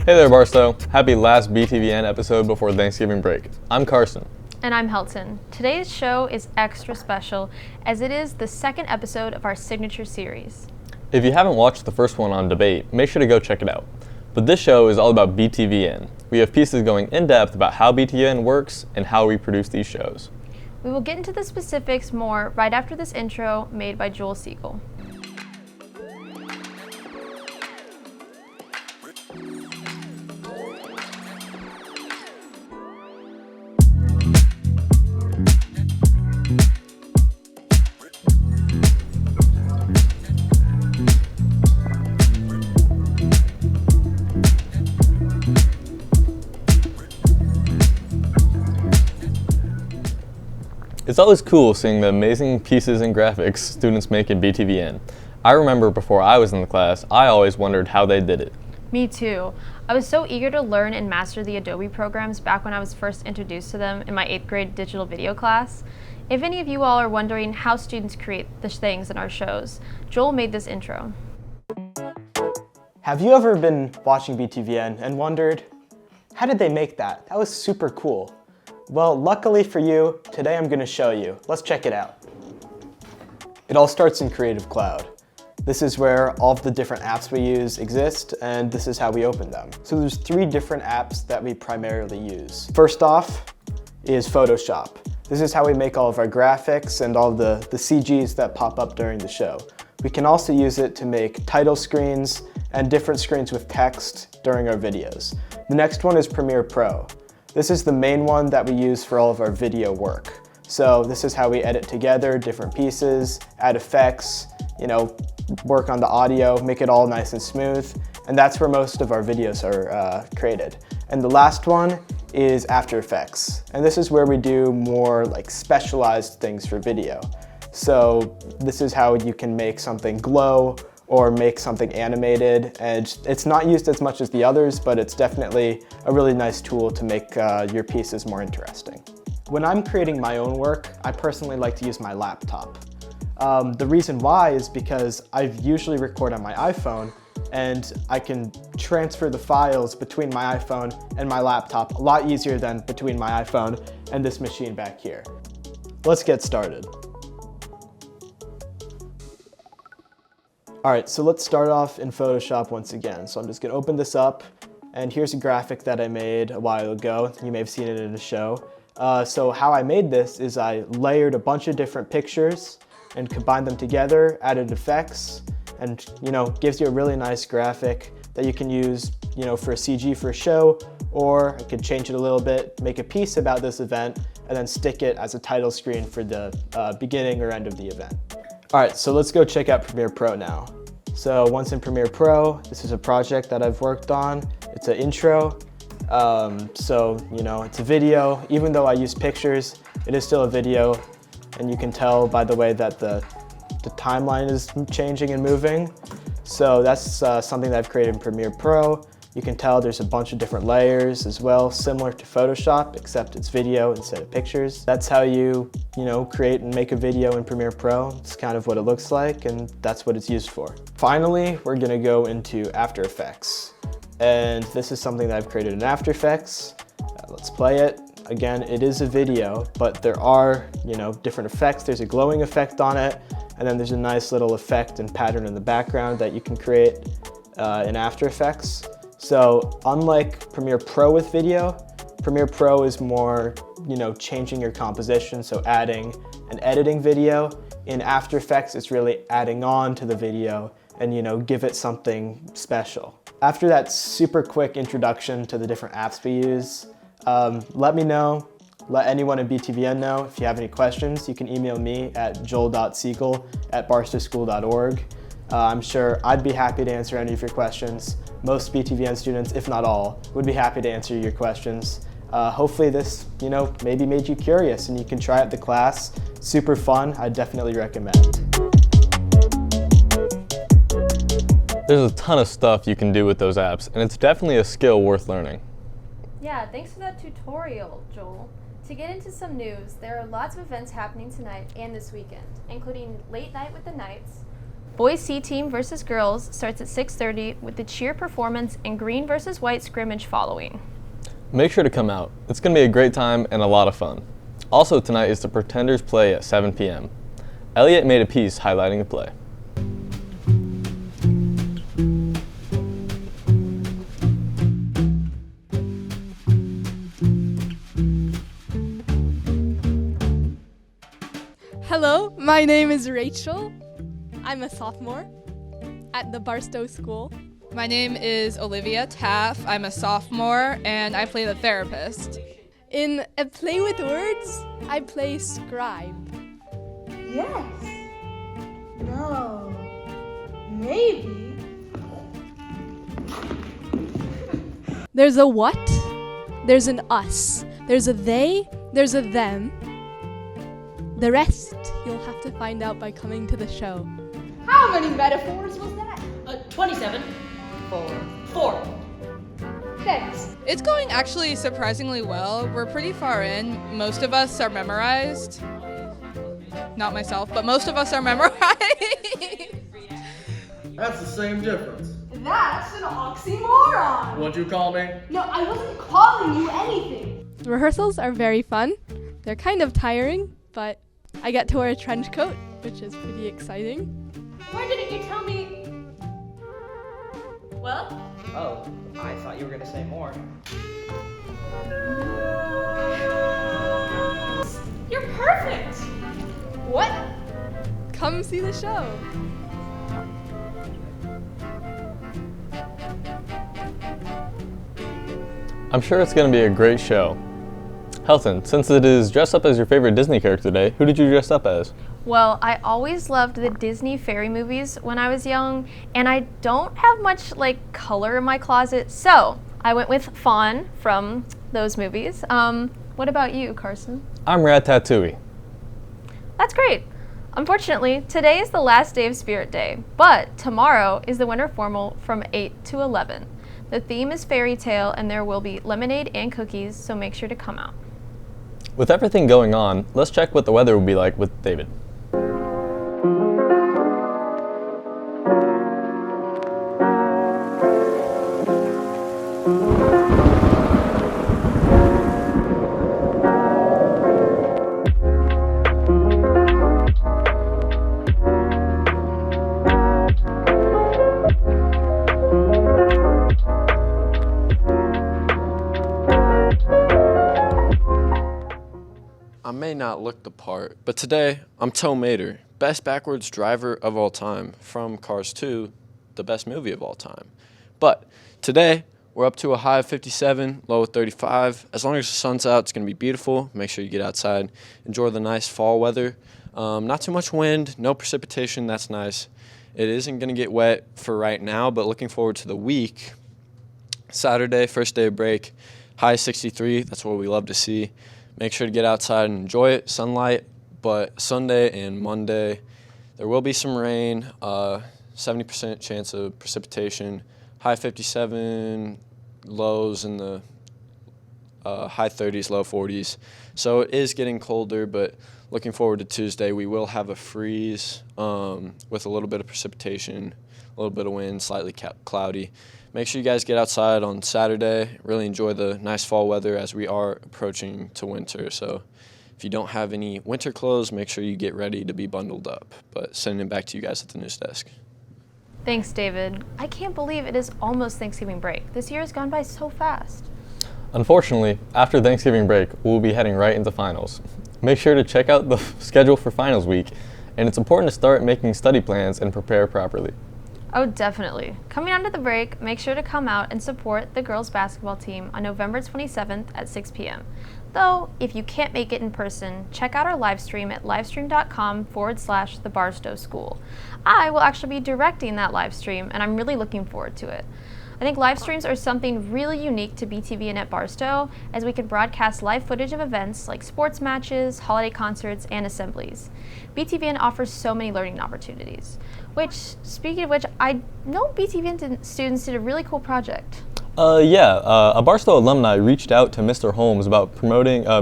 Hey there, Barstow. Happy last BTVN episode before Thanksgiving break. I'm Carson. And I'm Helton. Today's show is extra special as it is the second episode of our signature series. If you haven't watched the first one on debate, make sure to go check it out. But this show is all about BTVN. We have pieces going in depth about how BTVN works and how we produce these shows. We will get into the specifics more right after this intro made by Joel Siegel. It's always cool seeing the amazing pieces and graphics students make in BTVN. I remember before I was in the class, I always wondered how they did it. Me too. I was so eager to learn and master the Adobe programs back when I was first introduced to them in my 8th grade digital video class. If any of you all are wondering how students create the things in our shows, Joel made this intro. Have you ever been watching BTVN and wondered, how did they make that? That was super cool. Well, luckily for you, today I'm going to show you. Let's check it out. It all starts in Creative Cloud. This is where all of the different apps we use exist, and this is how we open them. So there's 3 different apps that we primarily use. First off is Photoshop. This is how we make all of our graphics and all the CGs that pop up during the show. We can also use it to make title screens and different screens with text during our videos. The next one is Premiere Pro. This is the main one that we use for all of our video work. So this is how we edit together different pieces, add effects, work on the audio, make it all nice and smooth. And that's where most of our videos are created. And the last one is After Effects. And this is where we do more like specialized things for video. So this is how you can make something glow or make something animated, and it's not used as much as the others, but it's definitely a really nice tool to make your pieces more interesting. When I'm creating my own work, I personally like to use my laptop. The reason why is because I usually record on my iPhone, and I can transfer the files between my iPhone and my laptop a lot easier than between my iPhone and this machine back here. Let's get started. All right, so let's start off in Photoshop once again. So I'm just gonna open this up, and here's a graphic that I made a while ago. You may have seen it in a show. So how I made this is I layered a bunch of different pictures and combined them together, added effects, and gives you a really nice graphic that you can use for a CG for a show, or I could change it a little bit, make a piece about this event, and then stick it as a title screen for the beginning or end of the event. All right, so let's go check out Premiere Pro now. So once in Premiere Pro, this is a project that I've worked on. It's an intro. So it's a video. Even though I use pictures, it is still a video. And you can tell by the way that the timeline is changing and moving. So that's something that I've created in Premiere Pro. You can tell there's a bunch of different layers as well, similar to Photoshop, except it's video instead of pictures. That's how you create and make a video in Premiere Pro. It's kind of what it looks like, and that's what it's used for. Finally, we're gonna go into After Effects. And this is something that I've created in After Effects. Let's play it. Again, it is a video, but there are, different effects. There's a glowing effect on it, and then there's a nice little effect and pattern in the background that you can create in After Effects. So unlike Premiere Pro with video, Premiere Pro is more, changing your composition, so adding and editing video. In After Effects, it's really adding on to the video and, give it something special. After that super quick introduction to the different apps we use, let me know, let anyone in BTVN know. If you have any questions, you can email me at joel.siegel@barstowschool.org. I'm sure I'd be happy to answer any of your questions. Most BTVN students, if not all, would be happy to answer your questions. Hopefully this, maybe made you curious and you can try out the class. Super fun, I definitely recommend. There's a ton of stuff you can do with those apps, and it's definitely a skill worth learning. Yeah, thanks for that tutorial, Joel. To get into some news, there are lots of events happening tonight and this weekend, including Late Night with the Knights, Boys C team versus girls starts at 6:30 with the cheer performance and green versus white scrimmage following. Make sure to come out. It's going to be a great time and a lot of fun. Also tonight is the Pretenders play at 7 p.m. Elliot made a piece highlighting the play. Hello, my name is Rachel. I'm a sophomore at the Barstow School. My name is Olivia Taff. I'm a sophomore and I play the therapist. In A Play with Words, I play scribe. Yes. No. Maybe. There's a what, there's an us, there's a they, there's a them. The rest you'll have to find out by coming to the show. How many metaphors was that? 27. 4. Thanks. It's going actually surprisingly well. We're pretty far in. Most of us are memorized. Not myself, but most of us are memorized. That's the same difference. That's an oxymoron. What'd you call me? No, I wasn't calling you anything. Rehearsals are very fun. They're kind of tiring, but I get to wear a trench coat, which is pretty exciting. Why didn't you tell me? Well? Oh, I thought you were gonna say more. You're perfect. What? Come see the show. I'm sure it's going to be a great show. Helton, since it is dress up as your favorite Disney character today, who did you dress up as? Well, I always loved the Disney fairy movies when I was young, and I don't have much color in my closet, so I went with Fawn from those movies. What about you, Carson? I'm Ratatouille. That's great. Unfortunately, today is the last day of Spirit Day, but tomorrow is the winter formal from 8 to 11. The theme is fairy tale, and there will be lemonade and cookies, so make sure to come out. With everything going on, let's check what the weather will be like with David. I may not look the part, but today I'm Toe Mater, best backwards driver of all time, from Cars 2, the best movie of all time. But today we're up to a high of 57, low of 35. As long as the sun's out, it's going to be beautiful. Make sure you get outside, enjoy the nice fall weather. Not too much wind, no precipitation, that's nice. It isn't going to get wet for right now, but looking forward to the week. Saturday, first day of break, high 63, that's what we love to see. Make sure to get outside and enjoy it, sunlight, but Sunday and Monday, there will be some rain, 70% chance of precipitation, high 57, lows in the high 30s, low 40s. So it is getting colder, but looking forward to Tuesday. We will have a freeze with a little bit of precipitation, a little bit of wind, slightly cloudy. Make sure you guys get outside on Saturday. Really enjoy the nice fall weather as we are approaching to winter. So if you don't have any winter clothes, make sure you get ready to be bundled up. But sending it back to you guys at the news desk. Thanks, David. I can't believe it is almost Thanksgiving break. This year has gone by so fast. Unfortunately, after Thanksgiving break, we'll be heading right into finals. Make sure to check out the schedule for finals week, and it's important to start making study plans and prepare properly. Oh, definitely. Coming onto the break, make sure to come out and support the girls basketball team on November 27th at 6 p.m. Though, if you can't make it in person, check out our live stream at livestream.com/the Barstow School. I will actually be directing that live stream, and I'm really looking forward to it. I think live streams are something really unique to BTVN at Barstow, as we can broadcast live footage of events like sports matches, holiday concerts, and assemblies. BTVN offers so many learning opportunities, which, speaking of which, I know BTVN students did a really cool project. A Barstow alumni reached out to Mr. Holmes about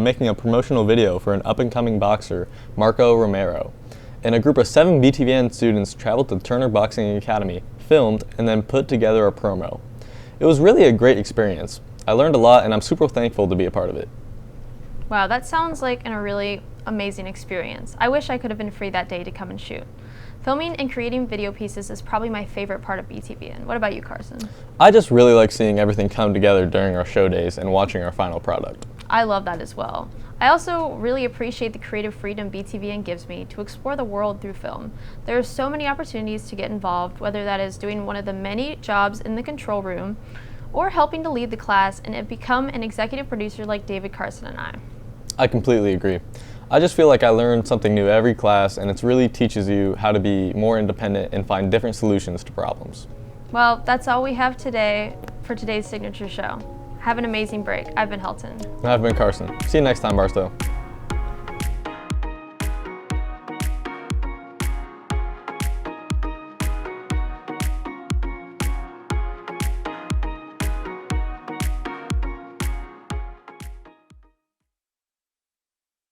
making a promotional video for an up-and-coming boxer, Marco Romero. and a group of 7 BTVN students traveled to Turner Boxing Academy, filmed, and then put together a promo. It was really a great experience. I learned a lot and I'm super thankful to be a part of it. Wow, that sounds like a really amazing experience. I wish I could have been free that day to come and shoot. Filming and creating video pieces is probably my favorite part of BTVN. What about you, Carson? I just really like seeing everything come together during our show days and watching our final product. I love that as well. I also really appreciate the creative freedom BTVN gives me to explore the world through film. There are so many opportunities to get involved, whether that is doing one of the many jobs in the control room or helping to lead the class and become an executive producer like David, Carson, and I. I completely agree. I just feel like I learn something new every class, and it really teaches you how to be more independent and find different solutions to problems. Well, that's all we have today for today's signature show. Have an amazing break. I've been Helton. And I've been Carson. See you next time, Barstow.